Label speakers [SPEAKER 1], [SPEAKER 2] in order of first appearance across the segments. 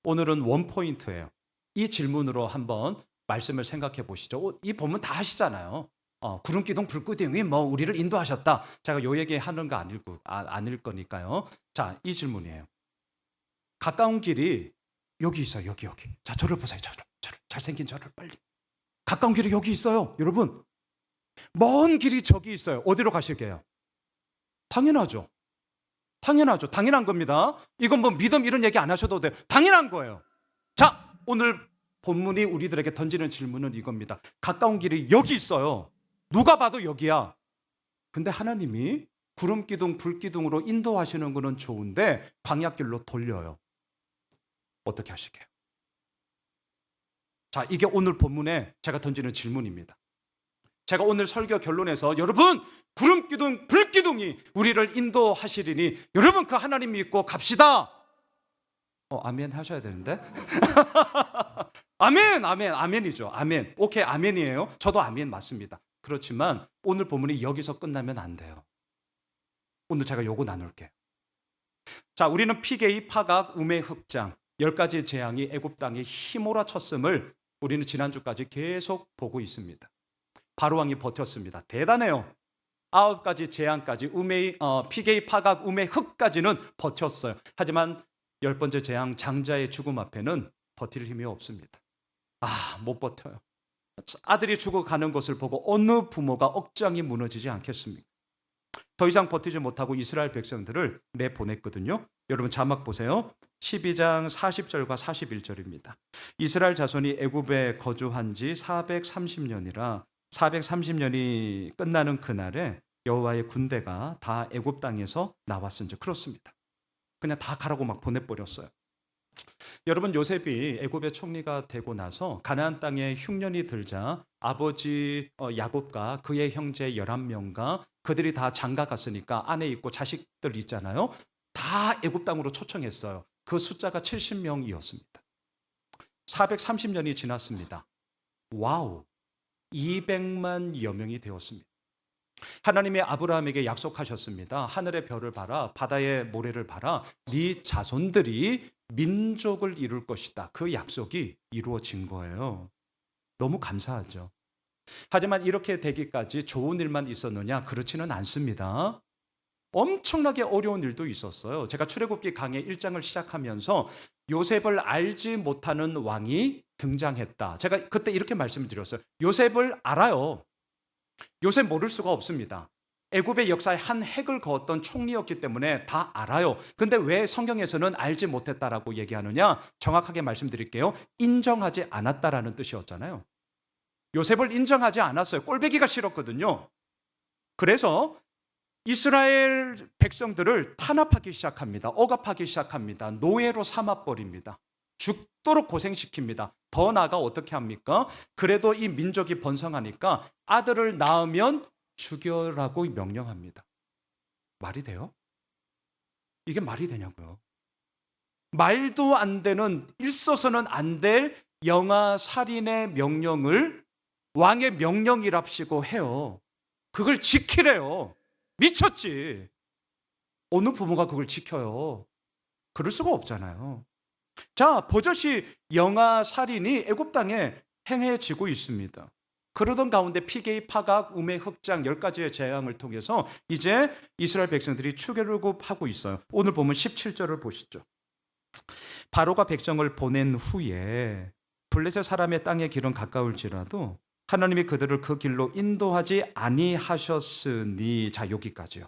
[SPEAKER 1] 오늘은 원포인트예요. 이 질문으로 한번 말씀을 생각해 보시죠. 이 본문 다 하시잖아요. 구름 기둥 불 기둥이 뭐 우리를 인도하셨다. 제가 요 얘기 하는 거 아닐 거니까요. 자, 이 질문이에요. 가까운 길이 여기 있어요. 여기. 자, 저를 보세요. 저를. 잘생긴 저를 빨리. 가까운 길이 여기 있어요. 여러분. 먼 길이 저기 있어요. 어디로 가실게요? 당연하죠. 당연한 겁니다. 이건 뭐 믿음 이런 얘기 안 하셔도 돼요. 당연한 거예요. 자, 오늘 본문이 우리들에게 던지는 질문은 이겁니다. 가까운 길이 여기 있어요. 누가 봐도 여기야. 근데 하나님이 구름 기둥, 불 기둥으로 인도하시는 거는 좋은데 광야길로 돌려요. 어떻게 하실게요? 자, 이게 오늘 본문에 제가 던지는 질문입니다. 제가 오늘 설교 결론에서 여러분 구름 기둥, 불 기둥이 우리를 인도하시리니 여러분 그 하나님 믿고 갑시다. 아멘 하셔야 되는데. 아멘이죠. 아멘. 오케이, 아멘이에요. 저도 아멘 맞습니다. 그렇지만 오늘 본문이 여기서 끝나면 안 돼요. 오늘 제가 요거 나눌게요. 자, 우리는 피개의 파각, 우매 흑장 10가지 재앙이 애굽 땅에 휘몰아쳤음을 우리는 지난주까지 계속 보고 있습니다. 바로 왕이 버텼습니다. 대단해요. 9가지 재앙까지 피개의 파각, 우매 흑까지는 버텼어요. 하지만 10번째 재앙 장자의 죽음 앞에는 버틸 힘이 없습니다. 못 버텨요. 아들이 죽어가는 것을 보고 어느 부모가 억장이 무너지지 않겠습니까? 더 이상 버티지 못하고 이스라엘 백성들을 내보냈거든요. 여러분 자막 보세요. 12장 40절과 41절입니다. 이스라엘 자손이 애굽에 거주한 지 430년이라 430년이 끝나는 그날에 여호와의 군대가 다 애굽 땅에서 나왔은지 그렇습니다. 그냥 다 가라고 막 보내버렸어요. 여러분 요셉이 애굽의 총리가 되고 나서 가나안 땅에 흉년이 들자 아버지 야곱과 그의 형제 11명과 그들이 다 장가 갔으니까 아내 있고 자식들 있잖아요. 다 애굽 땅으로 초청했어요. 그 숫자가 70명이었습니다. 430년이 지났습니다. 와우, 200만여 명이 되었습니다. 하나님이 아브라함에게 약속하셨습니다. 하늘의 별을 봐라, 바다의 모래를 봐라. 네 자손들이 민족을 이룰 것이다. 그 약속이 이루어진 거예요. 너무 감사하죠. 하지만 이렇게 되기까지 좋은 일만 있었느냐? 그렇지는 않습니다. 엄청나게 어려운 일도 있었어요. 제가 출애굽기 강의 1장을 시작하면서 요셉을 알지 못하는 왕이 등장했다. 제가 그때 이렇게 말씀을 드렸어요. 요셉을 알아요. 요셉 모를 수가 없습니다. 애굽의 역사에 한 획을 그었던 총리였기 때문에 다 알아요. 근데 왜 성경에서는 알지 못했다라고 얘기하느냐? 정확하게 말씀드릴게요. 인정하지 않았다라는 뜻이었잖아요. 요셉을 인정하지 않았어요. 꼴배기가 싫었거든요. 그래서 이스라엘 백성들을 탄압하기 시작합니다. 억압하기 시작합니다. 노예로 삼아버립니다. 죽도록 고생시킵니다. 더 나아가 어떻게 합니까? 그래도 이 민족이 번성하니까 아들을 낳으면 죽여라고 명령합니다. 말이 돼요? 이게 말이 되냐고요? 말도 안 되는, 있어서는 안 될 영아 살인의 명령을 왕의 명령이랍시고 해요. 그걸 지키래요. 미쳤지. 어느 부모가 그걸 지켜요? 그럴 수가 없잖아요. 자, 버젓이 영아 살인이 애굽 땅에 행해지고 있습니다. 그러던 가운데 피개의 파각, 우매 흑장 10가지의 재앙을 통해서 이제 이스라엘 백성들이 출애굽하고 있어요. 오늘 보면 17절을 보시죠. 바로가 백성을 보낸 후에 블레셋 사람의 땅의 길은 가까울지라도 하나님이 그들을 그 길로 인도하지 아니하셨으니. 자, 여기까지요.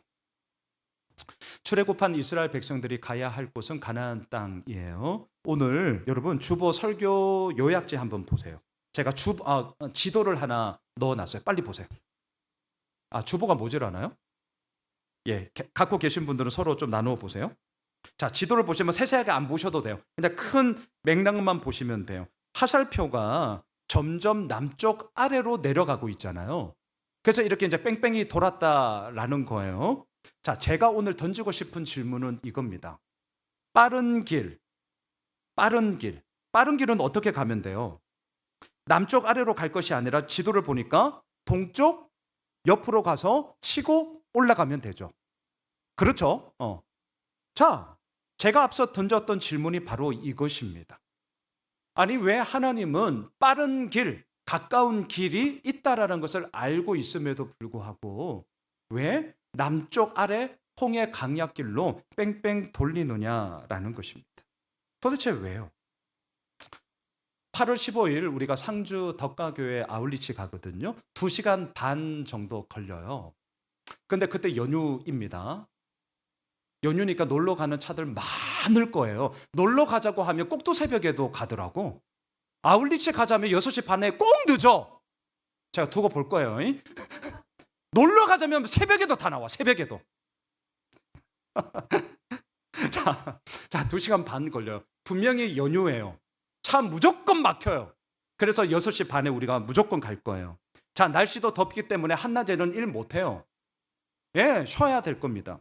[SPEAKER 1] 출애굽한 이스라엘 백성들이 가야 할 곳은 가나안 땅이에요. 오늘 여러분 주보 설교 요약지 한번 보세요. 제가 지도를 하나 넣어놨어요. 빨리 보세요. 주보가 모자라나요? 예, 갖고 계신 분들은 서로 좀 나누어 보세요. 자, 지도를 보시면 세세하게 안 보셔도 돼요. 그냥 큰 맥락만 보시면 돼요. 하살표가 점점 남쪽 아래로 내려가고 있잖아요. 그래서 이렇게 이제 뺑뺑이 돌았다라는 거예요. 자, 제가 오늘 던지고 싶은 질문은 이겁니다. 빠른 길은 어떻게 가면 돼요? 남쪽 아래로 갈 것이 아니라 지도를 보니까 동쪽 옆으로 가서 치고 올라가면 되죠. 그렇죠? 자, 제가 앞서 던졌던 질문이 바로 이것입니다. 아니 왜 하나님은 빠른 길, 가까운 길이 있다라는 것을 알고 있음에도 불구하고 왜 남쪽 아래 홍해 강약길로 뺑뺑 돌리느냐라는 것입니다. 도대체 왜요? 8월 15일 우리가 상주 덕가교회 아울리치 가거든요. 2시간 반 정도 걸려요. 근데 그때 연휴입니다. 연휴니까 놀러 가는 차들 많을 거예요. 놀러 가자고 하면 꼭두 새벽에도 가더라고. 아울리치 가자면 6시 반에 꼭 늦어. 제가 두고 볼 거예요. 놀러 가자면 새벽에도 다 나와. 새벽에도. 자, 2시간 반 걸려요. 분명히 연휴예요. 차 무조건 막혀요. 그래서 6시 반에 우리가 무조건 갈 거예요. 자, 날씨도 덥기 때문에 한낮에는 일 못해요. 예, 쉬어야 될 겁니다.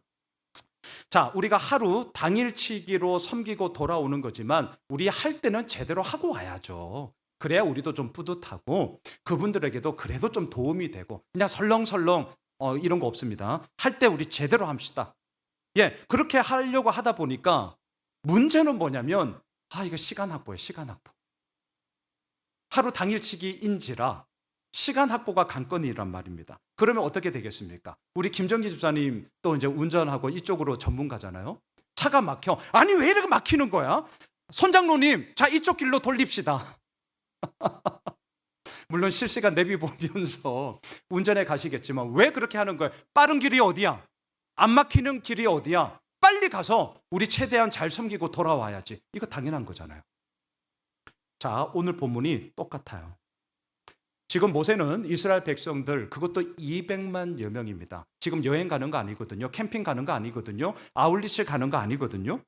[SPEAKER 1] 자, 우리가 하루 당일치기로 섬기고 돌아오는 거지만 우리 할 때는 제대로 하고 와야죠. 그래야 우리도 좀 뿌듯하고 그분들에게도 그래도 좀 도움이 되고 그냥 설렁설렁 이런 거 없습니다. 할 때 우리 제대로 합시다. 예, 그렇게 하려고 하다 보니까 문제는 뭐냐면 이거 시간 확보예요. 시간 확보. 하루 당일치기인지라 시간 확보가 관건이란 말입니다. 그러면 어떻게 되겠습니까? 우리 김정기 집사님 또 이제 운전하고 이쪽으로 전문가잖아요. 차가 막혀. 아니 왜 이렇게 막히는 거야? 손장로님, 자 이쪽 길로 돌립시다. 물론 실시간 내비 보면서 운전해 가시겠지만 왜 그렇게 하는 거예요? 빠른 길이 어디야? 안 막히는 길이 어디야? 빨리 가서 우리 최대한 잘 섬기고 돌아와야지. 이거 당연한 거잖아요. 자, 오늘 본문이 똑같아요. 지금 모세는 이스라엘 백성들 그것도 200만여 명입니다. 지금 여행 가는 거 아니거든요. 캠핑 가는 거 아니거든요. 아울리치 가는 거 아니거든요.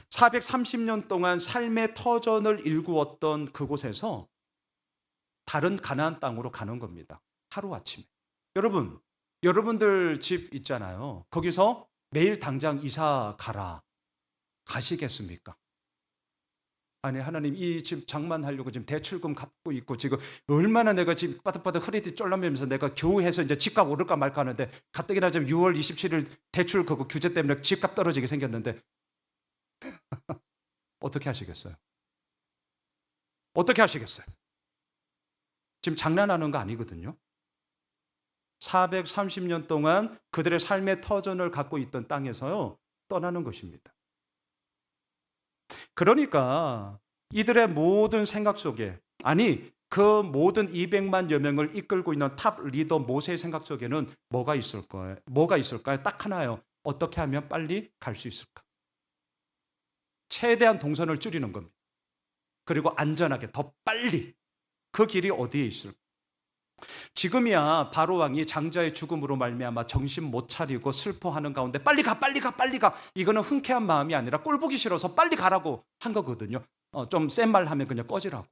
[SPEAKER 1] 430년 동안 삶의 터전을 일구었던 그곳에서 다른 가나안 땅으로 가는 겁니다. 하루아침에. 여러분, 여러분들 집 있잖아요. 거기서 내일 당장 이사 가라. 가시겠습니까? 아니 하나님 이 집 장만하려고 지금 대출금 갚고 있고 지금 얼마나 내가 지금 바득바득 흐리디 쫄라매면서 내가 겨우 해서 이제 집값 오를까 말까 하는데 가뜩이나 지금 6월 27일 대출 그거 규제 때문에 집값 떨어지게 생겼는데 어떻게 하시겠어요? 어떻게 하시겠어요? 지금 장난하는 거 아니거든요. 430년 동안 그들의 삶의 터전을 갖고 있던 땅에서요 떠나는 것입니다. 그러니까 이들의 모든 생각 속에 아니 그 모든 200만여 명을 이끌고 있는 탑 리더 모세의 생각 속에는 뭐가 있을 거예요? 뭐가 있을까요? 딱 하나요. 어떻게 하면 빨리 갈 수 있을까? 최대한 동선을 줄이는 겁니다. 그리고 안전하게 더 빨리 그 길이 어디에 있을까? 지금이야 바로 왕이 장자의 죽음으로 말미암아 정신 못 차리고 슬퍼하는 가운데 빨리 가 빨리 가 빨리 가 이거는 흔쾌한 마음이 아니라 꼴 보기 싫어서 빨리 가라고 한 거거든요. 좀 센 말 하면 그냥 꺼지라고.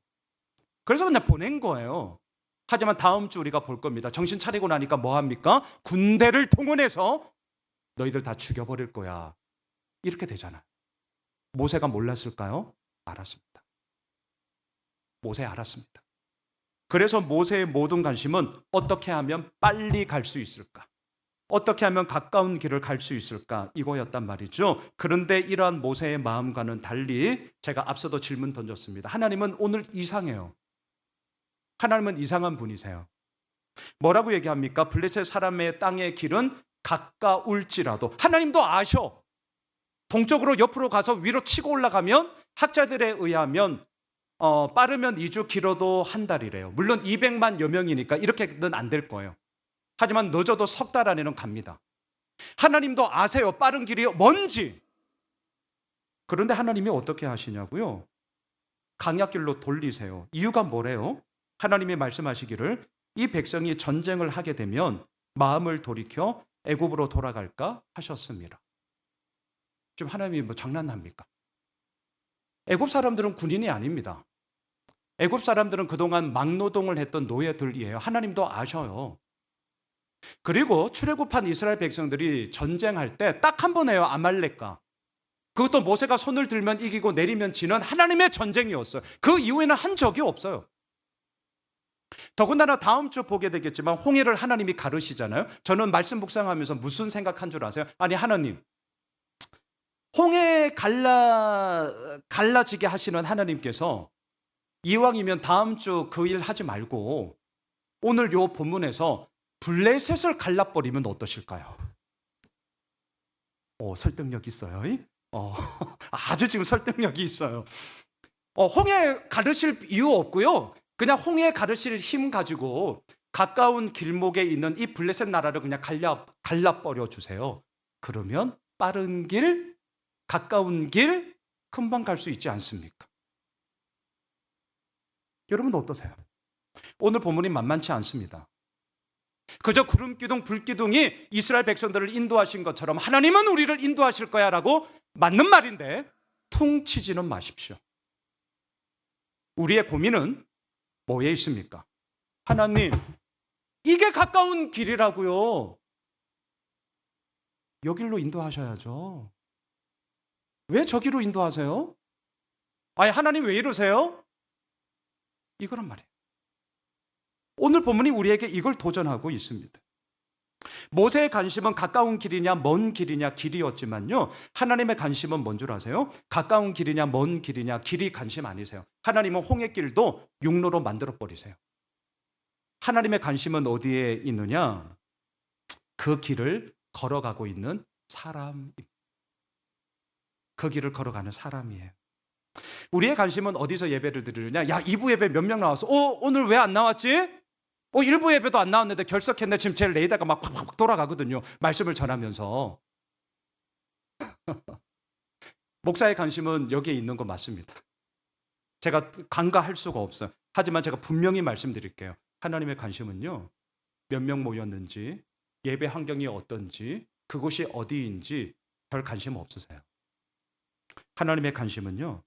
[SPEAKER 1] 그래서 그냥 보낸 거예요. 하지만 다음 주 우리가 볼 겁니다. 정신 차리고 나니까 뭐 합니까? 군대를 동원해서 너희들 다 죽여버릴 거야. 이렇게 되잖아요. 모세가 몰랐을까요? 알았습니다. 모세 알았습니다. 그래서 모세의 모든 관심은 어떻게 하면 빨리 갈 수 있을까? 어떻게 하면 가까운 길을 갈 수 있을까? 이거였단 말이죠. 그런데 이러한 모세의 마음과는 달리 제가 앞서도 질문 던졌습니다. 하나님은 오늘 이상해요. 하나님은 이상한 분이세요. 뭐라고 얘기합니까? 블레셋 사람의 땅의 길은 가까울지라도 하나님도 아셔. 동쪽으로 옆으로 가서 위로 치고 올라가면 학자들에 의하면 빠르면 2주, 길어도 한 달이래요. 물론 200만여 명이니까 이렇게는 안 될 거예요. 하지만 늦어도 석 달 안에는 갑니다. 하나님도 아세요. 빠른 길이 뭔지. 그런데 하나님이 어떻게 하시냐고요? 강약길로 돌리세요. 이유가 뭐래요? 하나님이 말씀하시기를 이 백성이 전쟁을 하게 되면 마음을 돌이켜 애굽으로 돌아갈까 하셨습니다. 지금 하나님이 뭐 장난합니까? 애굽 사람들은 군인이 아닙니다. 애굽 사람들은 그동안 막노동을 했던 노예들이에요. 하나님도 아셔요. 그리고 출애굽한 이스라엘 백성들이 전쟁할 때 딱 한 번 해요. 아말렉과. 그것도 모세가 손을 들면 이기고 내리면 지는 하나님의 전쟁이었어요. 그 이후에는 한 적이 없어요. 더군다나 다음 주 보게 되겠지만 홍해를 하나님이 가르시잖아요. 저는 말씀 묵상하면서 무슨 생각한 줄 아세요? 아니 하나님 홍해 갈라지게 하시는 하나님께서 이왕이면 다음 주 그 일 하지 말고 오늘 요 본문에서 블레셋을 갈라버리면 어떠실까요? 설득력 있어요. 어, 아주 지금 설득력이 있어요. 홍해 가르실 이유 없고요. 그냥 홍해 가르실 힘 가지고 가까운 길목에 있는 이 블레셋 나라를 그냥 갈라버려 주세요. 그러면 빠른 길, 가까운 길 금방 갈 수 있지 않습니까? 여러분 어떠세요? 오늘 본문이 만만치 않습니다. 그저 구름기둥, 불기둥이 이스라엘 백성들을 인도하신 것처럼 하나님은 우리를 인도하실 거야 라고 맞는 말인데 퉁치지는 마십시오. 우리의 고민은 뭐에 있습니까? 하나님, 이게 가까운 길이라고요. 여길로 인도하셔야죠. 왜 저기로 인도하세요? 아니, 하나님 왜 이러세요? 이거란 말이에요. 오늘 본문이 우리에게 이걸 도전하고 있습니다. 모세의 관심은 가까운 길이냐 먼 길이냐 길이었지만요, 하나님의 관심은 뭔 줄 아세요? 가까운 길이냐 먼 길이냐 길이 관심 아니세요. 하나님은 홍해길도 육로로 만들어 버리세요. 하나님의 관심은 어디에 있느냐? 그 길을 걸어가고 있는 사람입니다. 그 길을 걸어가는 사람이에요. 우리의 관심은 어디서 예배를 드리느냐? 야, 2부 예배 몇 명 나왔어? 오늘 왜 안 나왔지? 1부 예배도 안 나왔는데 결석했네. 지금 제 레이더가 막 팍팍 돌아가거든요. 말씀을 전하면서. 목사의 관심은 여기에 있는 거 맞습니다. 제가 간과할 수가 없어요. 하지만 제가 분명히 말씀드릴게요. 하나님의 관심은요, 몇 명 모였는지, 예배 환경이 어떤지, 그곳이 어디인지 별 관심 없으세요. 하나님의 관심은요,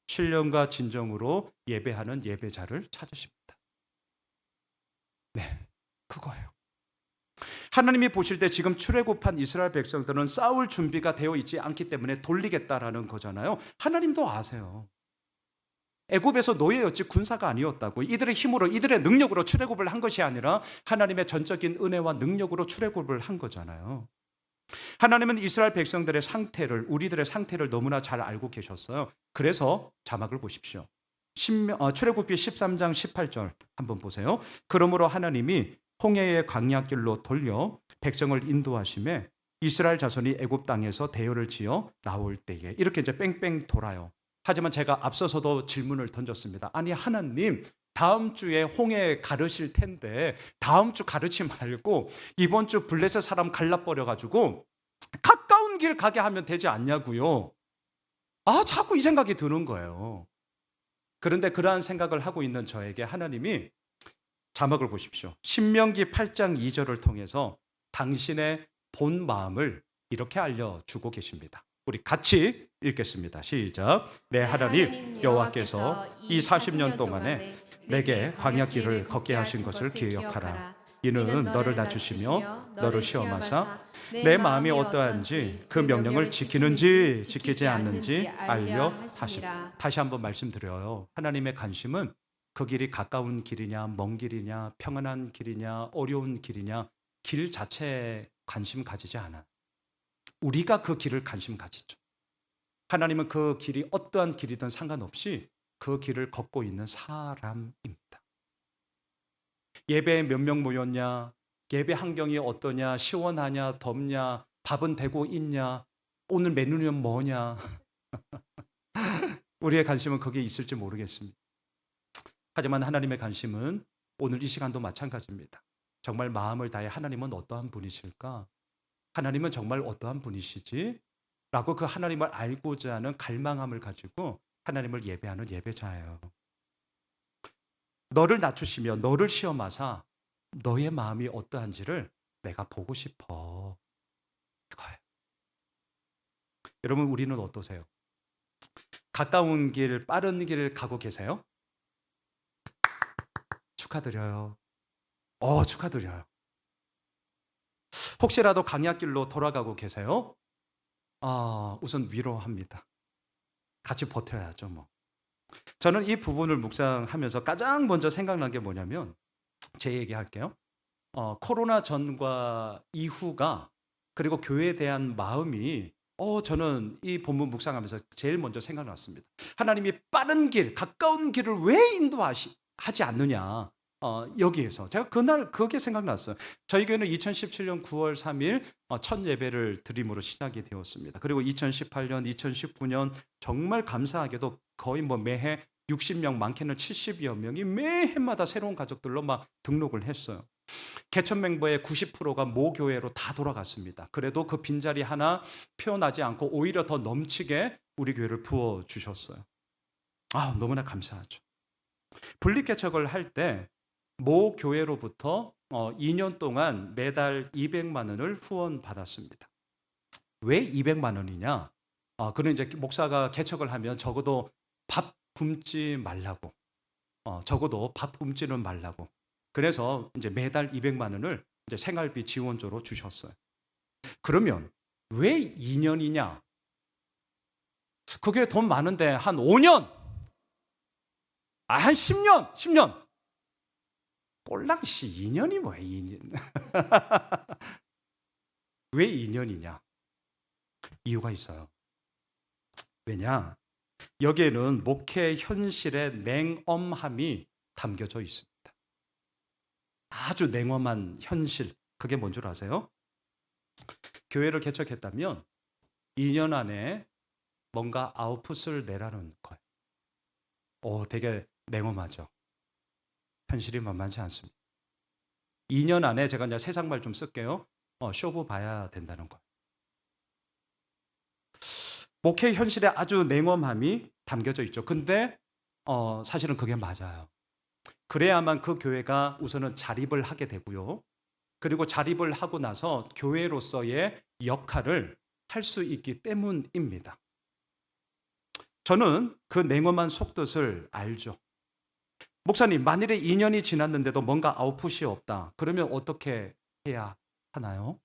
[SPEAKER 1] 신령과 진정으로 예배하는 예배자를 찾으십니다. 네, 그거예요. 하나님이 보실 때 지금 출애굽한 이스라엘 백성들은 싸울 준비가 되어 있지 않기 때문에 돌리겠다라는 거잖아요. 하나님도 아세요. 애굽에서 노예였지 군사가 아니었다고. 이들의 힘으로, 이들의 능력으로 출애굽을 한 것이 아니라 하나님의 전적인 은혜와 능력으로 출애굽을 한 거잖아요. 하나님은 이스라엘 백성들의 상태를, 우리들의 상태를 너무나 잘 알고 계셨어요. 그래서 자막을 보십시오. 출애굽기 13장 18절 한번 보세요. 그러므로 하나님이 홍해의 광야길로 돌려 백성을 인도하심에 이스라엘 자손이 애굽 땅에서 대열을 지어 나올 때에, 이렇게 이제 뺑뺑 돌아요. 하지만 제가 앞서서도 질문을 던졌습니다. 아니, 하나님, 다음 주에 홍해 가르실 텐데 다음 주 가르치 말고 이번 주 블레셋 사람 갈라버려 가지고 가까운 길 가게 하면 되지 않냐고요. 자꾸 이 생각이 드는 거예요. 그런데 그러한 생각을 하고 있는 저에게 하나님이 자막을 보십시오. 신명기 8장 2절을 통해서 당신의 본 마음을 이렇게 알려주고 계십니다. 우리 같이 읽겠습니다. 시작. 내 하나님 여호와께서 이 40년 동안에 내게 광야길을 걷게 하신 것을 기억하라. 이는 너를 낮추시며 너를 시험하사 내 마음이 어떠한지 그 명령을 지키는지 지키지 않는지 알려 하시라. 다시 한번 말씀드려요. 하나님의 관심은 그 길이 가까운 길이냐 먼 길이냐 평안한 길이냐 어려운 길이냐 길 자체에 관심 가지지 않아. 우리가 그 길을 관심 가지죠. 하나님은 그 길이 어떠한 길이든 상관없이 그 길을 걷고 있는 사람입니다. 예배에 몇 명 모였냐, 예배 환경이 어떠냐, 시원하냐, 덥냐, 밥은 되고 있냐, 오늘 메뉴는 뭐냐. 우리의 관심은 거기에 있을지 모르겠습니다. 하지만 하나님의 관심은 오늘 이 시간도 마찬가지입니다. 정말 마음을 다해 하나님은 어떠한 분이실까? 하나님은 정말 어떠한 분이시지? 라고 그 하나님을 알고자 하는 갈망함을 가지고 하나님을 예배하는 예배자예요. 너를 낮추시며 너를 시험하사 너의 마음이 어떠한지를 내가 보고 싶어. 이거예요. 여러분, 우리는 어떠세요? 가까운 길, 빠른 길 가고 계세요? 축하드려요. 축하드려요. 혹시라도 광야길로 돌아가고 계세요? 우선 위로합니다. 같이 버텨야죠, 뭐. 저는 이 부분을 묵상하면서 가장 먼저 생각난 게 뭐냐면, 제 얘기할게요. 코로나 전과 이후가, 그리고 교회에 대한 마음이 저는 이 본문 묵상하면서 제일 먼저 생각났습니다. 하나님이 빠른 길, 가까운 길을 왜 인도하지 않느냐. 여기에서 제가 그날 그게 생각났어요. 저희 교회는 2017년 9월 3일 첫 예배를 드림으로 시작이 되었습니다. 그리고 2018년, 2019년 정말 감사하게도 거의 뭐 매해 60명, 많게는 70여 명이 매해마다 새로운 가족들로 막 등록을 했어요. 개천 멤버의 90%가 모 교회로 다 돌아갔습니다. 그래도 그 빈자리 하나 표현하지 않고 오히려 더 넘치게 우리 교회를 부어 주셨어요. 너무나 감사하죠. 분립개척을 할 때 모 교회로부터 2년 동안 매달 200만 원을 후원 받았습니다. 왜 200만 원이냐? 그는 이제 목사가 개척을 하면 적어도 밥 굶지 말라고. 적어도 밥 굶지는 말라고. 그래서 이제 매달 200만 원을 이제 생활비 지원조로 주셨어요. 그러면 왜 2년이냐? 그게 돈 많은데 한 5년, 한 10년. 꼴랑씨 2년이 뭐야, 2년. 왜 2년이냐? 이유가 있어요. 왜냐? 여기에는 목회 현실의 냉엄함이 담겨져 있습니다. 아주 냉엄한 현실. 그게 뭔 줄 아세요? 교회를 개척했다면 2년 안에 뭔가 아웃풋을 내라는 거예요. 되게 냉엄하죠. 현실이 만만치 않습니다. 2년 안에 제가 이제 세상 말 좀 쓸게요. 쇼부 봐야 된다는 거예요. 목회 현실에 아주 냉엄함이 담겨져 있죠. 근데 사실은 그게 맞아요. 그래야만 그 교회가 우선은 자립을 하게 되고요. 그리고 자립을 하고 나서 교회로서의 역할을 할 수 있기 때문입니다. 저는 그 냉엄한 속뜻을 알죠. 목사님, 만일에 2년이 지났는데도 뭔가 아웃풋이 없다. 그러면 어떻게 해야 하나요?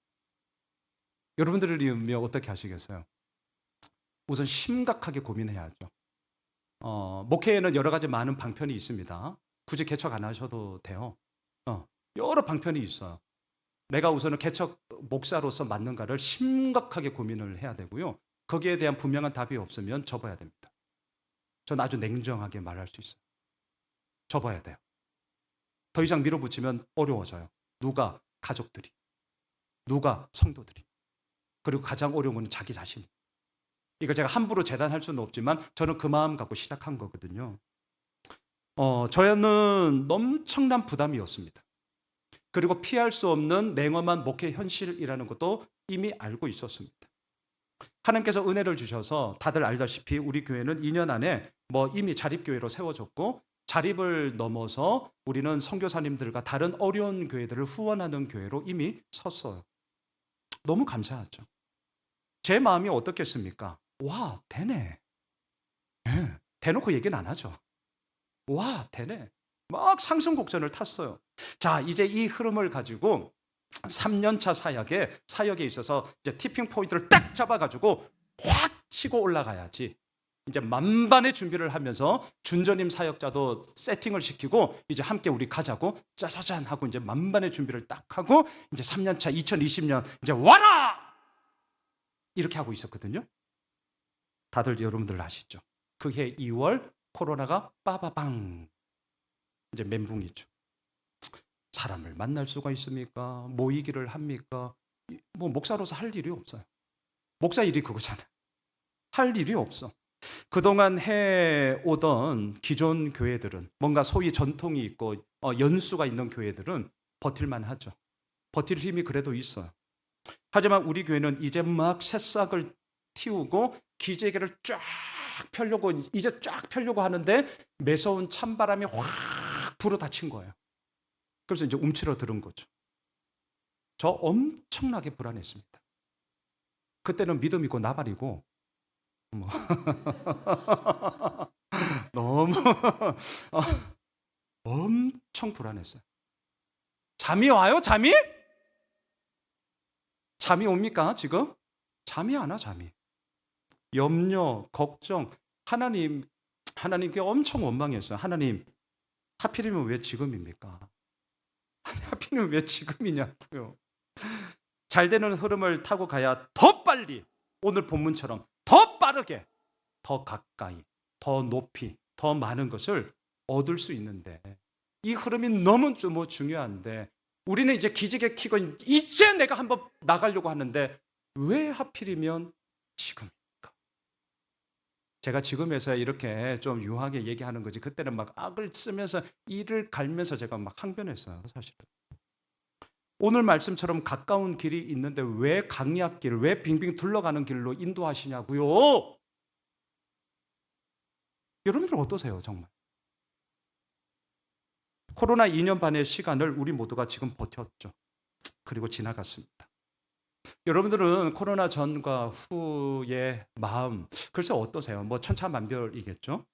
[SPEAKER 1] 여러분들이면 어떻게 하시겠어요? 우선 심각하게 고민해야죠. 목회에는 여러 가지 많은 방편이 있습니다. 굳이 개척 안 하셔도 돼요. 여러 방편이 있어요. 내가 우선은 개척 목사로서 맞는가를 심각하게 고민을 해야 되고요. 거기에 대한 분명한 답이 없으면 접어야 됩니다. 저는 아주 냉정하게 말할 수 있어요. 접어야 돼요. 더 이상 밀어붙이면 어려워져요. 누가? 가족들이. 누가? 성도들이. 그리고 가장 어려운 건 자기 자신. 이걸 제가 함부로 재단할 수는 없지만 저는 그 마음 갖고 시작한 거거든요. 저는 엄청난 부담이었습니다. 그리고 피할 수 없는 냉엄한 목회 현실이라는 것도 이미 알고 있었습니다. 하나님께서 은혜를 주셔서 다들 알다시피 우리 교회는 2년 안에 이미 자립교회로 세워졌고 자립을 넘어서 우리는 선교사님들과 다른 어려운 교회들을 후원하는 교회로 이미 섰어요. 너무 감사하죠. 제 마음이 어떻겠습니까? 와, 되네. 네, 대놓고 얘기는 안 하죠. 와, 되네. 막 상승곡선을 탔어요. 자, 이제 이 흐름을 가지고 3년차 사역에 있어서 이제 티핑 포인트를 딱 잡아가지고 확 치고 올라가야지. 이제 만반의 준비를 하면서 준전임 사역자도 세팅을 시키고 이제 함께 우리 가자고 짜자잔 하고 이제 만반의 준비를 딱 하고 이제 3년차 2020년 이제 와라! 이렇게 하고 있었거든요. 다들 여러분들 아시죠? 그해 2월 코로나가 빠바방 이제 멘붕이죠. 사람을 만날 수가 있습니까? 모이기를 합니까? 목사로서 할 일이 없어요. 목사 일이 그거잖아요. 할 일이 없어. 그동안 해오던 기존 교회들은 뭔가 소위 전통이 있고 연수가 있는 교회들은 버틸만 하죠. 버틸 힘이 그래도 있어요. 하지만 우리 교회는 이제 막 새싹을 틔우고 기재계를 쫙 펴려고 하는데 매서운 찬바람이 확 불어닥친 거예요. 그래서 이제 움츠러들은 거죠. 저 엄청나게 불안했습니다. 그때는 믿음이고 나발이고 너무 엄청 불안했어요. 잠이 와요? 잠이? 잠이 옵니까 지금? 잠이 안 와. 잠이. 염려, 걱정. 하나님께 엄청 원망했어요. 하나님, 하필이면 왜 지금입니까? 하필이면 왜 지금이냐고요. 잘 되는 흐름을 타고 가야 더 빨리 오늘 본문처럼 더 빠르게, 더 가까이, 더 높이, 더 많은 것을 얻을 수 있는데, 이 흐름이 너무 중요한데 우리는 이제 기지개 켜고 이제 내가 한번 나가려고 하는데 왜 하필이면 지금입니까? 제가 지금에서야 이렇게 좀 유하게 얘기하는 거지, 그때는 막 악을 쓰면서 이를 갈면서 제가 막 항변했어요. 사실은 오늘 말씀처럼 가까운 길이 있는데 왜 강약길, 왜 빙빙 둘러가는 길로 인도하시냐고요? 여러분들 어떠세요? 정말 코로나 2년 반의 시간을 우리 모두가 지금 버텼죠. 그리고 지나갔습니다. 여러분들은 코로나 전과 후의 마음, 글쎄 어떠세요? 뭐 천차만별이겠죠.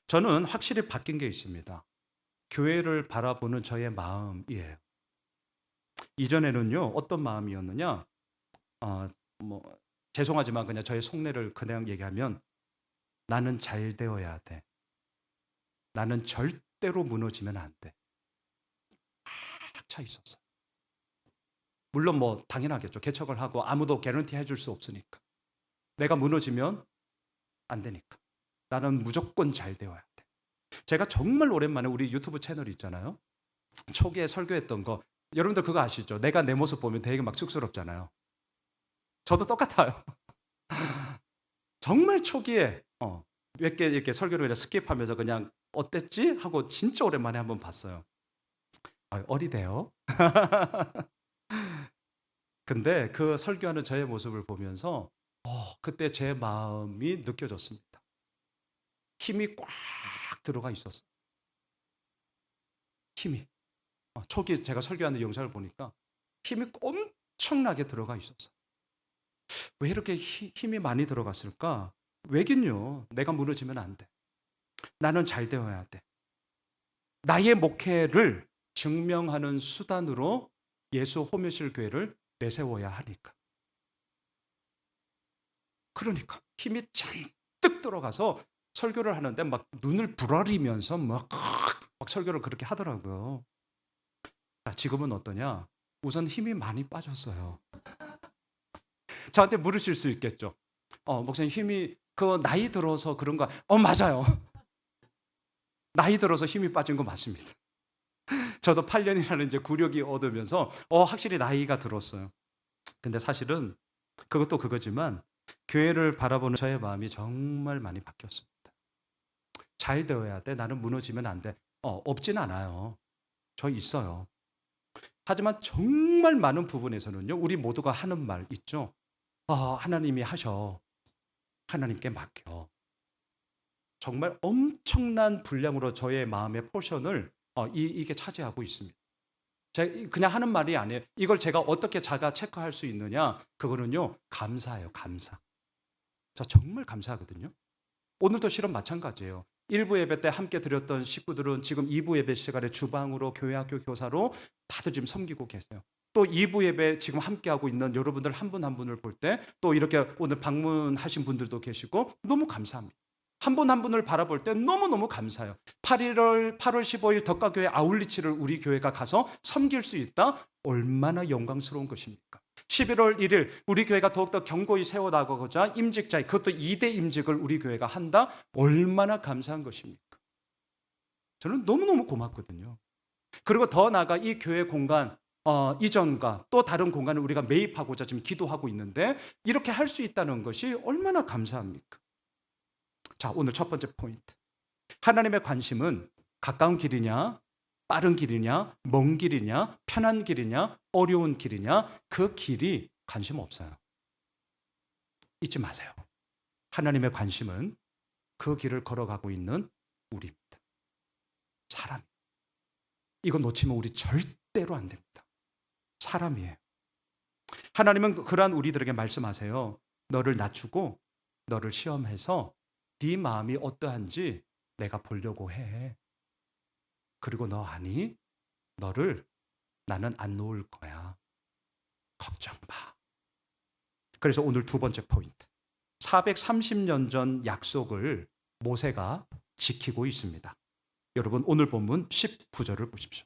[SPEAKER 1] 저는 확실히 바뀐 게 있습니다. 교회를 바라보는 저의 마음이에요. 이전에는요, 어떤 마음이었느냐? 어, 뭐 죄송하지만 그냥 저의 속내를 그냥 얘기하면, 나는 잘 되어야 돼. 나는 절대로 무너지면 안 돼. 꽉 차 있었어요. 물론 뭐 당연하겠죠. 개척을 하고 아무도 개런티 해줄 수 없으니까. 내가 무너지면 안 되니까. 나는 무조건 잘 되어야 돼. 제가 정말 오랜만에 우리 유튜브 채널 있잖아요. 초기에 설교했던 거, 여러분들 그거 아시죠? 내가 내 모습 보면 되게 막 쑥스럽잖아요. 저도 똑같아요. 정말 초기에 몇 개 이렇게 설교를 그냥 스킵하면서 그냥 어땠지? 하고 진짜 오랜만에 한번 봤어요. 어리대요. 근데 그 설교하는 저의 모습을 보면서 그때 제 마음이 느껴졌습니다. 힘이 꽉 들어가 있었어요. 힘이. 초기 제가 설교하는 영상을 보니까 힘이 엄청나게 들어가 있었어요. 왜 이렇게 힘이 많이 들어갔을까? 왜긴요. 내가 무너지면 안 돼. 나는 잘 되어야 돼. 나의 목회를 증명하는 수단으로 예수 호묘실 교회를 내세워야 하니까. 그러니까 힘이 잔뜩 들어가서 설교를 하는데 막 눈을 부라리면서 막 설교를 그렇게 하더라고요. 지금은 어떠냐? 우선 힘이 많이 빠졌어요. 저한테 물으실 수 있겠죠. 목사님 힘이 나이 들어서 그런가? 맞아요. 나이 들어서 힘이 빠진 거 맞습니다. 저도 8년이라는 이제 구력이 얻으면서 확실히 나이가 들었어요. 근데 사실은 그것도 그거지만 교회를 바라보는 저의 마음이 정말 많이 바뀌었습니다. 잘 되어야 돼. 나는 무너지면 안 돼. 없진 않아요. 저 있어요. 하지만 정말 많은 부분에서는요, 우리 모두가 하는 말 있죠. 하나님이 하셔. 하나님께 맡겨. 정말 엄청난 분량으로 저의 마음의 포션을 이게 차지하고 있습니다. 제가 그냥 하는 말이 아니에요. 이걸 제가 어떻게 자가 체크할 수 있느냐? 그거는요, 감사예요, 감사. 저 정말 감사하거든요. 오늘도 실은 마찬가지예요. 1부 예배 때 함께 드렸던 식구들은 지금 2부 예배 시간에 주방으로, 교회 학교 교사로 다들 지금 섬기고 계세요. 또 2부 예배 지금 함께하고 있는 여러분들 한 분 한 분을 볼 때 또 이렇게 오늘 방문하신 분들도 계시고 너무 감사합니다. 한 분 한 분을 바라볼 때 너무너무 감사해요. 8월 15일 덕가교회 아울리치를 우리 교회가 가서 섬길 수 있다? 얼마나 영광스러운 것입니까? 11월 1일 우리 교회가 더욱더 견고히 세워나가고자 임직자의, 그것도 2대 임직을 우리 교회가 한다? 얼마나 감사한 것입니까? 저는 너무너무 고맙거든요. 그리고 더 나아가 이 교회 공간 이전과 또 다른 공간을 우리가 매입하고자 지금 기도하고 있는데 이렇게 할 수 있다는 것이 얼마나 감사합니까? 자, 오늘 첫 번째 포인트. 하나님의 관심은 가까운 길이냐, 빠른 길이냐, 먼 길이냐, 편한 길이냐, 어려운 길이냐, 그 길이 관심 없어요. 잊지 마세요. 하나님의 관심은 그 길을 걸어가고 있는 우리입니다. 사람. 이거 놓치면 우리 절대로 안 됩니다. 사람이에요. 하나님은 그러한 우리들에게 말씀하세요. 너를 낮추고 너를 시험해서 네 마음이 어떠한지 내가 보려고 해. 그리고 너 아니? 너를 나는 안 놓을 거야. 걱정 마. 그래서 오늘 두 번째 포인트. 430년 전 약속을 모세가 지키고 있습니다. 여러분 오늘 본문 19절을 보십시오.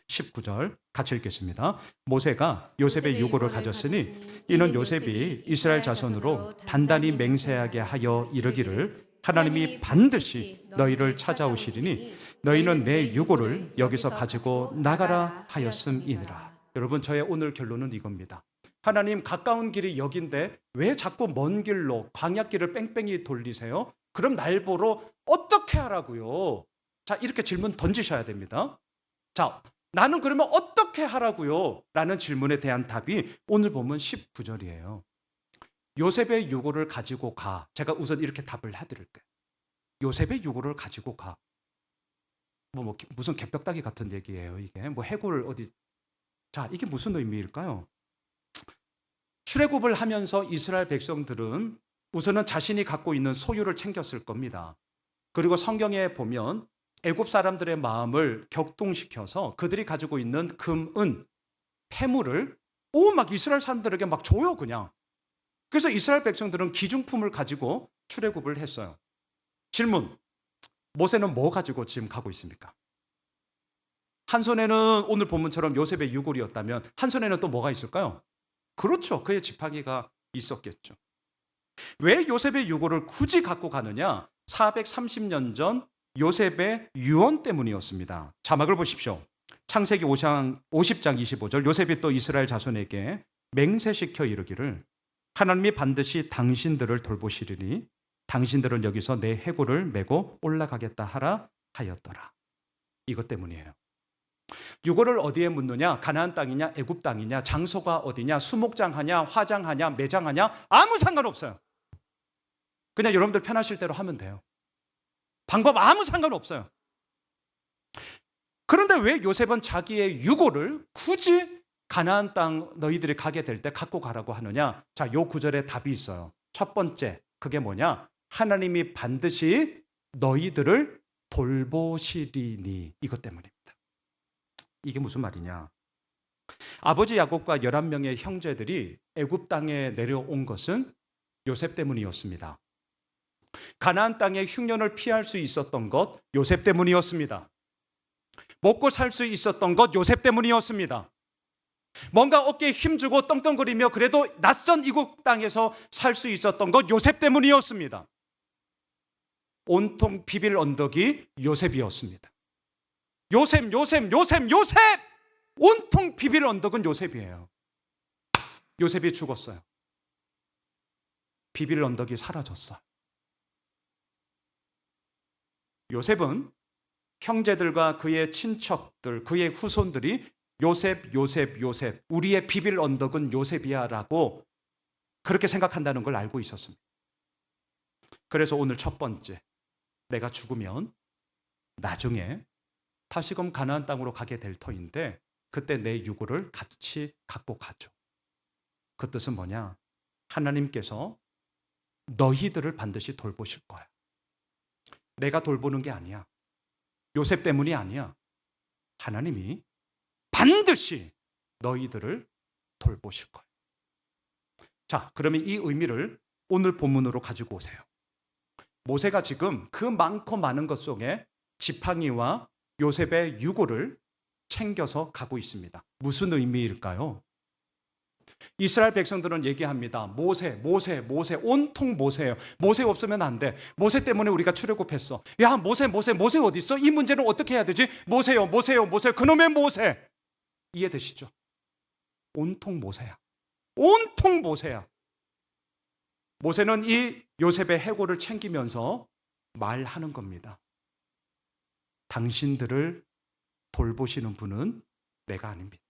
[SPEAKER 1] 19절 같이 읽겠습니다. 모세가 요셉의 유고를 가졌으니 이는 요셉이 이스라엘 자손으로 단단히 맹세하게 하여 이르기를 하나님이 반드시 너희를 찾아오시리니 너희는 내 유고를 여기서 가지고 나가라 하였음이니라. 여러분, 저의 오늘 결론은 이겁니다. 하나님, 가까운 길이 여긴데 왜 자꾸 먼 길로 광야길을 뺑뺑이 돌리세요? 그럼 날 보러 어떻게 하라고요? 자, 이렇게 질문 던지셔야 됩니다. 자, 나는 그러면 어떻게 하라고요? 라는 질문에 대한 답이 오늘 보면 19절이에요. 요셉의 유고를 가지고 가. 제가 우선 이렇게 답을 해드릴게요. 요셉의 유고를 가지고 가. 무슨 개벽다기 같은 얘기예요, 이게. 해골 어디. 자, 이게 무슨 의미일까요? 출애굽을 하면서 이스라엘 백성들은 우선은 자신이 갖고 있는 소유를 챙겼을 겁니다. 그리고 성경에 보면 애굽 사람들의 마음을 격동시켜서 그들이 가지고 있는 금, 은, 폐물을 막 이스라엘 사람들에게 막 줘요, 그냥. 그래서 이스라엘 백성들은 기중품을 가지고 출애굽을 했어요. 질문, 모세는 뭐 가지고 지금 가고 있습니까? 한 손에는 오늘 본문처럼 요셉의 유골이었다면 한 손에는 또 뭐가 있을까요? 그렇죠, 그의 지팡이가 있었겠죠. 왜 요셉의 유골을 굳이 갖고 가느냐? 430년 전 요셉의 유언 때문이었습니다. 자막을 보십시오. 창세기 50장 25절, 요셉이 또 이스라엘 자손에게 맹세시켜 이르기를 하나님이 반드시 당신들을 돌보시리니 당신들은 여기서 내 해골을 메고 올라가겠다 하라 하였더라. 이것 때문이에요. 유골을 어디에 묻느냐? 가나안 땅이냐, 애굽 땅이냐, 장소가 어디냐, 수목장하냐, 화장하냐, 매장하냐, 아무 상관없어요. 그냥 여러분들 편하실 대로 하면 돼요. 방법 아무 상관없어요. 그런데 왜 요셉은 자기의 유골을 굳이 가나안 땅 너희들이 가게 될 때 갖고 가라고 하느냐? 자, 요 구절에 답이 있어요. 첫 번째, 그게 뭐냐? 하나님이 반드시 너희들을 돌보시리니. 이것 때문입니다. 이게 무슨 말이냐? 아버지 야곱과 11명의 형제들이 애굽 땅에 내려온 것은 요셉 때문이었습니다. 가나안 땅의 흉년을 피할 수 있었던 것 요셉 때문이었습니다. 먹고 살 수 있었던 것 요셉 때문이었습니다. 뭔가 어깨에 힘주고 떵떵거리며 그래도 낯선 이국 땅에서 살 수 있었던 것 요셉 때문이었습니다. 온통 비빌 언덕이 요셉이었습니다. 요셉! 온통 비빌 언덕은 요셉이에요. 요셉이 죽었어요. 비빌 언덕이 사라졌어요. 요셉은 형제들과 그의 친척들, 그의 후손들이 요셉, 우리의 비빌 언덕은 요셉이야 라고 그렇게 생각한다는 걸 알고 있었습니다. 그래서 오늘 첫 번째, 내가 죽으면 나중에 다시금 가나안 땅으로 가게 될 터인데 그때 내 유골을 같이 갖고 가죠. 그 뜻은 뭐냐? 하나님께서 너희들을 반드시 돌보실 거야. 내가 돌보는 게 아니야. 요셉 때문이 아니야. 하나님이 반드시 너희들을 돌보실 거야. 자, 그러면 이 의미를 오늘 본문으로 가지고 오세요. 모세가 지금 그 많고 많은 것 속에 지팡이와 요셉의 유골을 챙겨서 가고 있습니다. 무슨 의미일까요? 이스라엘 백성들은 얘기합니다. 모세, 온통 모세예요. 모세 없으면 안 돼. 모세 때문에 우리가 출애굽했어. 야, 모세 어디 있어? 이 문제는 어떻게 해야 되지? 모세요. 그놈의 모세. 이해되시죠? 온통 모세야. 모세는 이 요셉의 해골을 챙기면서 말하는 겁니다. 당신들을 돌보시는 분은 내가 아닙니다.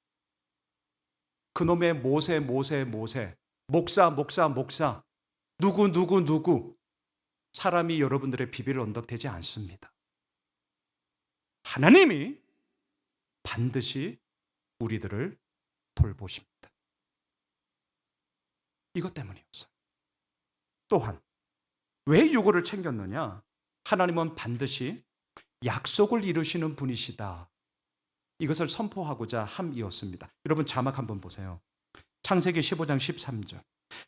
[SPEAKER 1] 그놈의 모세, 목사, 누구 사람이 여러분들의 비빌 언덕 되지 않습니다. 하나님이 반드시 우리들을 돌보십니다. 이것 때문이었어요. 또한 왜 유골을 챙겼느냐? 하나님은 반드시 약속을 이루시는 분이시다. 이것을 선포하고자 함이었습니다. 여러분 자막 한번 보세요. 창세기 15장 13절.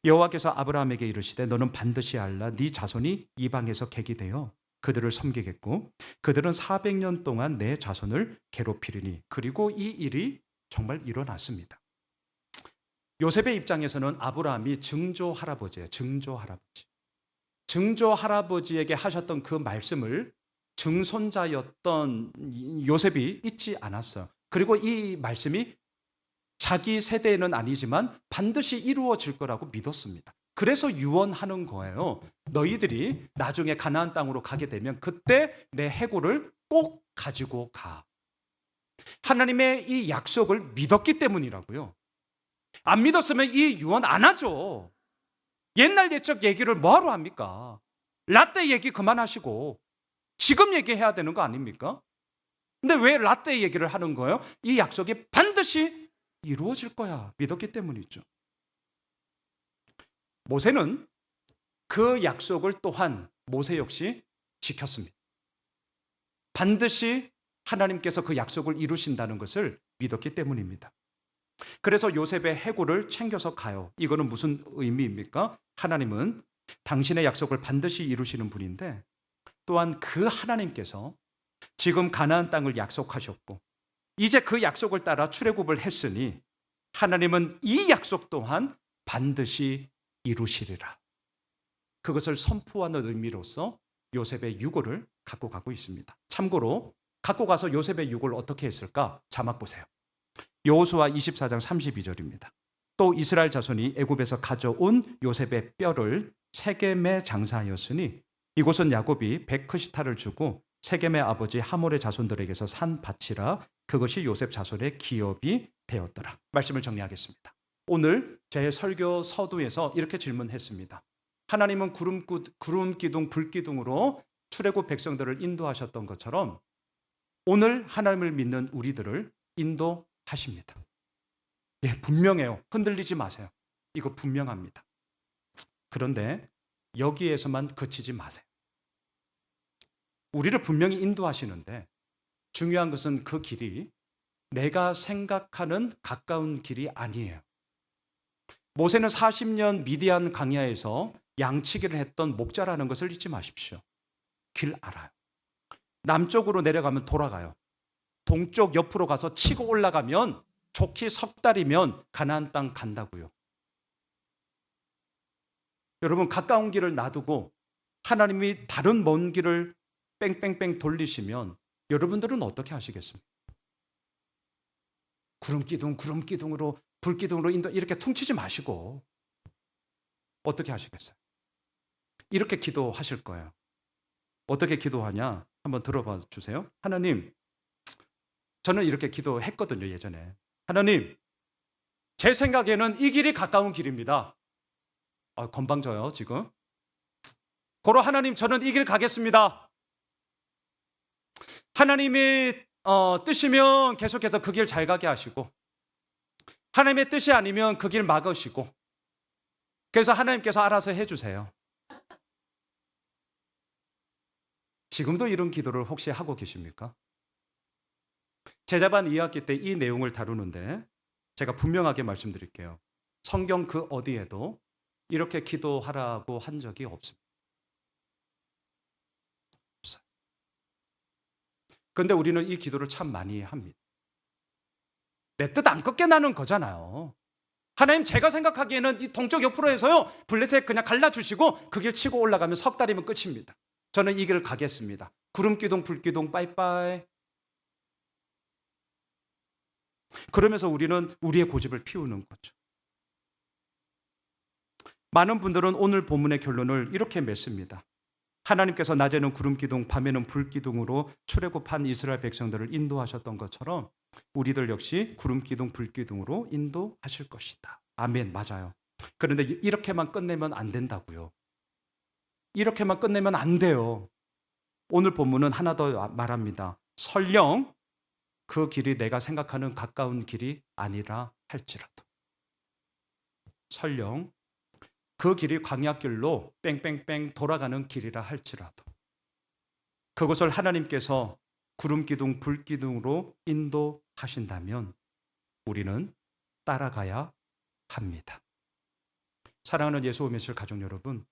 [SPEAKER 1] 여호와께서 아브라함에게 이르시되 너는 반드시 알라 네 자손이 이방에서 객이 되어 그들을 섬기겠고 그들은 400년 동안 내 자손을 괴롭히리니. 그리고 이 일이 정말 일어났습니다. 요셉의 입장에서는 아브라함이 증조 할아버지예요. 증조 할아버지. 증조 할아버지에게 하셨던 그 말씀을 증손자였던 요셉이 잊지 않았어요. 그리고 이 말씀이 자기 세대에는 아니지만 반드시 이루어질 거라고 믿었습니다. 그래서 유언하는 거예요. 너희들이 나중에 가나안 땅으로 가게 되면 그때 내 해골을 꼭 가지고 가. 하나님의 이 약속을 믿었기 때문이라고요. 안 믿었으면 이 유언 안 하죠. 옛날 옛적 얘기를 뭐하러 합니까? 라떼 얘기 그만하시고 지금 얘기해야 되는 거 아닙니까? 근데 왜 라떼 얘기를 하는 거예요? 이 약속이 반드시 이루어질 거야. 믿었기 때문이죠. 모세는 그 약속을 또한 모세 역시 지켰습니다. 반드시 하나님께서 그 약속을 이루신다는 것을 믿었기 때문입니다. 그래서 요셉의 해골을 챙겨서 가요. 이거는 무슨 의미입니까? 하나님은 당신의 약속을 반드시 이루시는 분인데 또한 그 하나님께서 지금 가나안 땅을 약속하셨고 이제 그 약속을 따라 출애굽을 했으니 하나님은 이 약속 또한 반드시 이루시리라. 그것을 선포하는 의미로서 요셉의 유골을 갖고 가고 있습니다. 참고로 갖고 가서 요셉의 유골을 어떻게 했을까? 자막 보세요. 여호수아 24장 32절입니다. 또 이스라엘 자손이 애굽에서 가져온 요셉의 뼈를 세겜에 장사하였으니 이곳은 야곱이 베크시타를 주고 세겜의 아버지 하몰의 자손들에게서 산 밭이라 그것이 요셉 자손의 기업이 되었더라. 말씀을 정리하겠습니다. 오늘 제 설교 서두에서 이렇게 질문했습니다. 하나님은 구름 기둥, 불 기둥으로 출애굽 백성들을 인도하셨던 것처럼 오늘 하나님을 믿는 우리들을 인도하십니다. 예, 분명해요. 흔들리지 마세요. 이거 분명합니다. 그런데 여기에서만 그치지 마세요. 우리를 분명히 인도하시는데 중요한 것은 그 길이 내가 생각하는 가까운 길이 아니에요. 모세는 40년 미디안 광야에서 양치기를 했던 목자라는 것을 잊지 마십시오. 길 알아요. 남쪽으로 내려가면 돌아가요. 동쪽 옆으로 가서 치고 올라가면 좋게 석 달이면 가나안 땅 간다고요. 여러분 가까운 길을 놔두고 하나님이 다른 먼 길을 뺑뺑뺑 돌리시면 여러분들은 어떻게 하시겠습니까? 구름기둥으로 불기둥으로 인도 이렇게 퉁치지 마시고 어떻게 하시겠어요? 이렇게 기도하실 거예요. 어떻게 기도하냐? 한번 들어봐 주세요. 하나님, 저는 이렇게 기도했거든요, 예전에. 하나님, 제 생각에는 이 길이 가까운 길입니다. 건방져요, 지금. 고로 하나님, 저는 이 길 가겠습니다. 하나님이 뜻이면 계속해서 그 길 잘 가게 하시고 하나님의 뜻이 아니면 그 길 막으시고 그래서 하나님께서 알아서 해주세요. 지금도 이런 기도를 혹시 하고 계십니까? 제자반 2학기 때 이 내용을 다루는데 제가 분명하게 말씀드릴게요. 성경 그 어디에도 이렇게 기도하라고 한 적이 없습니다. 없어요. 그런데 우리는 이 기도를 참 많이 합니다. 내 뜻 안 꺾게 나는 거잖아요. 하나님, 제가 생각하기에는 이 동쪽 옆으로 해서요 블레셋 그냥 갈라주시고 그 길 치고 올라가면 석 달이면 끝입니다. 저는 이 길을 가겠습니다. 구름기둥 불기둥 빠이빠이. 그러면서 우리는 우리의 고집을 피우는 거죠. 많은 분들은 오늘 본문의 결론을 이렇게 맺습니다. 하나님께서 낮에는 구름기둥, 밤에는 불기둥으로 출애굽한 이스라엘 백성들을 인도하셨던 것처럼 우리들 역시 구름기둥, 불기둥으로 인도하실 것이다. 아멘, 맞아요. 그런데 이렇게만 끝내면 안 된다고요. 이렇게만 끝내면 안 돼요. 오늘 본문은 하나 더 말합니다. 설령 그 길이 내가 생각하는 가까운 길이 아니라 할지라도, 설령 그 길이 광야길로 뺑뺑뺑 돌아가는 길이라 할지라도 그것을 하나님께서 구름기둥, 불기둥으로 인도하신다면 우리는 따라가야 합니다. 사랑하는 예수 오메실 가족 여러분,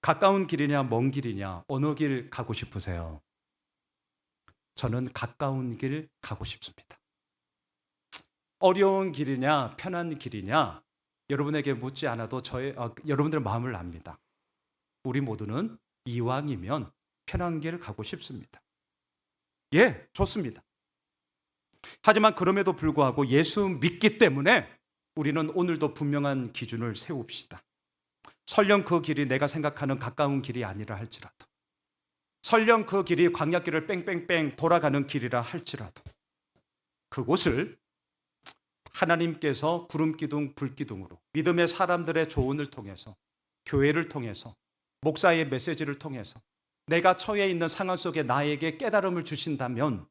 [SPEAKER 1] 가까운 길이냐 먼 길이냐 어느 길 가고 싶으세요? 저는 가까운 길 가고 싶습니다. 어려운 길이냐 편한 길이냐 여러분에게 묻지 않아도 여러분들의 마음을 압니다. 우리 모두는 이왕이면 편한 길 가고 싶습니다. 예, 좋습니다. 하지만 그럼에도 불구하고 예수 믿기 때문에 우리는 오늘도 분명한 기준을 세웁시다. 설령 그 길이 내가 생각하는 가까운 길이 아니라 할지라도, 설령 그 길이 광야길을 뺑뺑뺑 돌아가는 길이라 할지라도 그곳을 하나님께서 구름기둥 불기둥으로 믿음의 사람들의 조언을 통해서, 교회를 통해서, 목사의 메시지를 통해서 내가 처해 있는 상황 속에 나에게 깨달음을 주신다면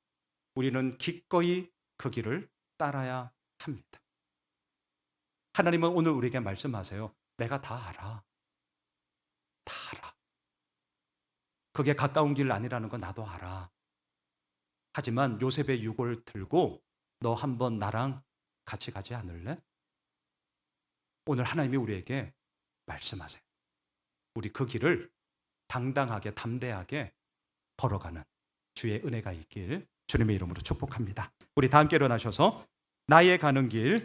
[SPEAKER 1] 우리는 기꺼이 그 길을 따라야 합니다. 하나님은 오늘 우리에게 말씀하세요. 내가 다 알아. 다 알아. 그게 가까운 길 아니라는 건 나도 알아. 하지만 요셉의 유골 들고 너 한번 나랑 같이 가지 않을래? 오늘 하나님이 우리에게 말씀하세요. 우리 그 길을 당당하게 담대하게 걸어가는 주의 은혜가 있길 주님의 이름으로 축복합니다. 우리 다 함께 일어나셔서 나의 가는 길